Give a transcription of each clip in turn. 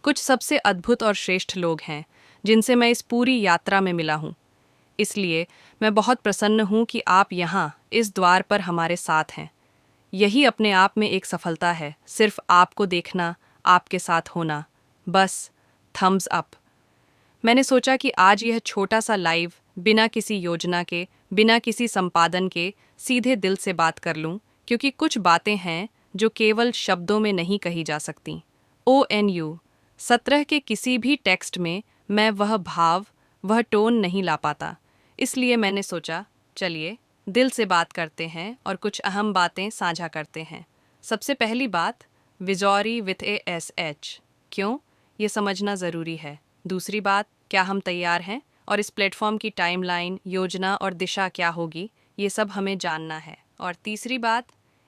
कुछ सबसे अद्भुत और श्रेष्ठ लोग हैं जिनसे मैं इस पूरी यात्रा में मिला हूँ। इसलिए मैं बहुत प्रसन्न हूँ कि आप यहाँ इस द्वार पर हमारे साथ हैं। यही अपने आप में एक सफलता है, सिर्फ आपको देखना, आपके साथ होना, बस थम्स अप। मैंने सोचा कि आज यह छोटा सा लाइव बिना किसी योजना के, बिना किसी संपादन के, सीधे दिल से बात कर लूं, क्योंकि कुछ बातें हैं जो केवल शब्दों में नहीं कही जा सकती। ONU 17 के किसी भी टेक्स्ट में मैं वह भाव, वह टोन नहीं ला पाता। इसलिए मैंने सोचा, चलिए दिल से बात करते हैं और कुछ अहम बातें साझा करते हैं। सबसे पहली बात, विजौरी विथ ASH क्यों, ये समझना ज़रूरी है। दूसरी बात, क्या हम तैयार हैं, और इस प्लेटफॉर्म की टाइमलाइन, योजना और दिशा क्या होगी, ये सब हमें जानना है। और तीसरी बात,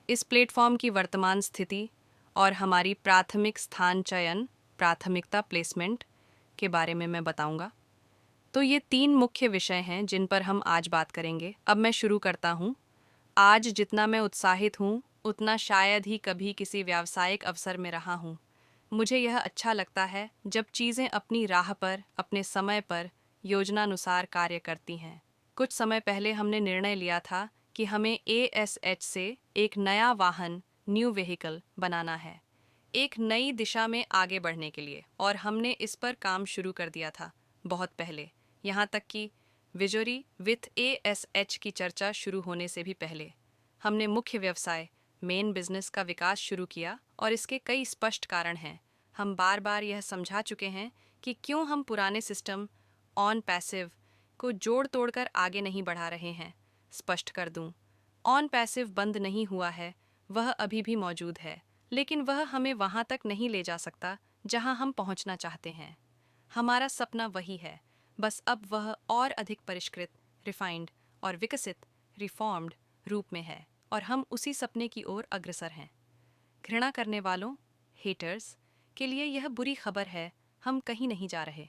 इस प्लेटफॉर्म की वर्तमान स्थिति और हमारी प्राथमिक स्थान चयन, प्राथमिकता प्लेसमेंट के बारे में मैं बताऊंगा। तो ये 3 मुख्य विषय हैं जिन पर हम आज बात करेंगे। अब मैं शुरू करता हूँ। आज जितना मैं उत्साहित हूँ, उतना शायद ही कभी किसी व्यावसायिक अवसर में रहा हूँ। मुझे यह अच्छा लगता है जब चीज़ें अपनी राह पर, अपने समय पर, योजनानुसार कार्य करती हैं। कुछ समय पहले हमने निर्णय लिया था कि हमें ASH से एक नया वाहन, न्यू व्हीकल बनाना है, एक नई दिशा में आगे बढ़ने के लिए, और हमने इस पर काम शुरू कर दिया था बहुत पहले। यहाँ तक कि विजोरी विथ ASH की चर्चा शुरू होने से भी पहले हमने मुख्य व्यवसाय, मेन बिजनेस का विकास शुरू किया, और इसके कई स्पष्ट कारण हैं। हम बार बार यह समझा चुके हैं कि क्यों हम पुराने सिस्टम ऑन पैसिव को जोड़ तोड़कर आगे नहीं बढ़ा रहे हैं। स्पष्ट कर दूं, ऑन पैसिव बंद नहीं हुआ है, वह अभी भी मौजूद है, लेकिन वह हमें वहां तक नहीं ले जा सकता जहां हम पहुंचना चाहते हैं। हमारा सपना वही है, बस अब वह और अधिक परिष्कृत, रिफाइंड और विकसित, रिफॉर्म्ड रूप में है, और हम उसी सपने की ओर अग्रसर हैं। घृणा करने वालों, हेटर्स के लिए यह बुरी खबर है, हम कहीं नहीं जा रहे।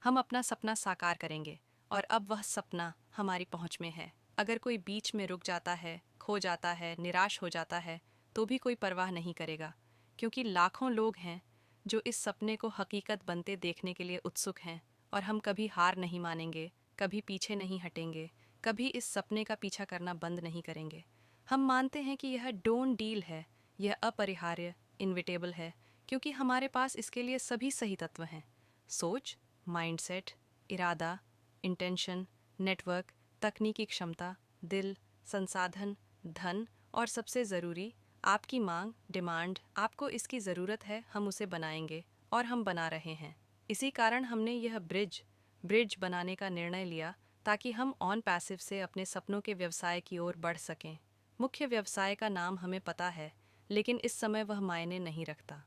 हम अपना सपना साकार करेंगे, और अब वह सपना हमारी पहुंच में है। अगर कोई बीच में रुक जाता है, खो जाता है, निराश हो जाता है, तो भी कोई परवाह नहीं करेगा, क्योंकि लाखों लोग हैं जो इस सपने को हकीकत बनते देखने के लिए उत्सुक हैं। और हम कभी हार नहीं मानेंगे, कभी पीछे नहीं हटेंगे, कभी इस सपने का पीछा करना बंद नहीं करेंगे। हम मानते हैं कि यह डोंट डील है, यह अपरिहार्य, इनविटेबल है, क्योंकि हमारे पास इसके लिए सभी सही तत्व हैं: सोच, माइंडसेट, इरादा, इंटेंशन, नेटवर्क, तकनीकी क्षमता, दिल, संसाधन, धन, और सबसे ज़रूरी, आपकी मांग, डिमांड। आपको इसकी ज़रूरत है, हम उसे बनाएंगे, और हम बना रहे हैं। इसी कारण हमने यह ब्रिज बनाने का निर्णय लिया, ताकि हम ऑन पैसिव से अपने सपनों के व्यवसाय की ओर बढ़ सकें। मुख्य व्यवसाय का नाम हमें पता है, लेकिन इस समय वह मायने नहीं रखता।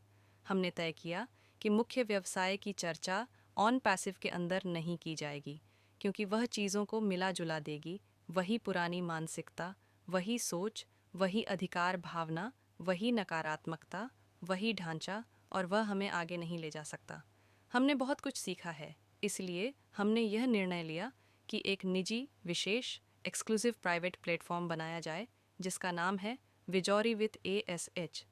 हमने तय किया कि मुख्य व्यवसाय की चर्चा ऑन पैसिव के अंदर नहीं की जाएगी, क्योंकि वह चीज़ों को मिला जुला देगी। वही पुरानी मानसिकता, वही सोच, वही अधिकार भावना, वही नकारात्मकता, वही ढांचा, और वह हमें आगे नहीं ले जा सकता। हमने बहुत कुछ सीखा है, इसलिए हमने यह निर्णय लिया कि एक निजी, विशेष, एक्सक्लूसिव प्राइवेट प्लेटफॉर्म बनाया जाए, जिसका नाम है विजौरी विथ ASH।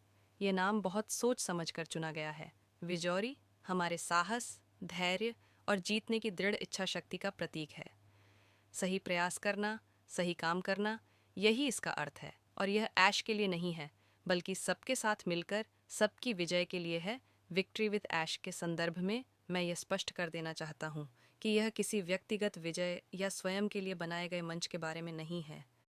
ये नाम बहुत सोच समझकर चुना गया है। विजौरी हमारे साहस, धैर्य और जीतने की दृढ़ इच्छा शक्ति का प्रतीक है। सही प्रयास करना, सही काम करना, यही इसका अर्थ है। और यह ऐश के लिए नहीं है, बल्कि सबके साथ मिलकर सबकी विजय के लिए है। विक्ट्री विथ ऐश के संदर्भ में मैं यह स्पष्ट कर देना चाहता हूँ कि यह किसी व्यक्तिगत विजय या स्वयं के लिए बनाए गए मंच के बारे में नहीं है।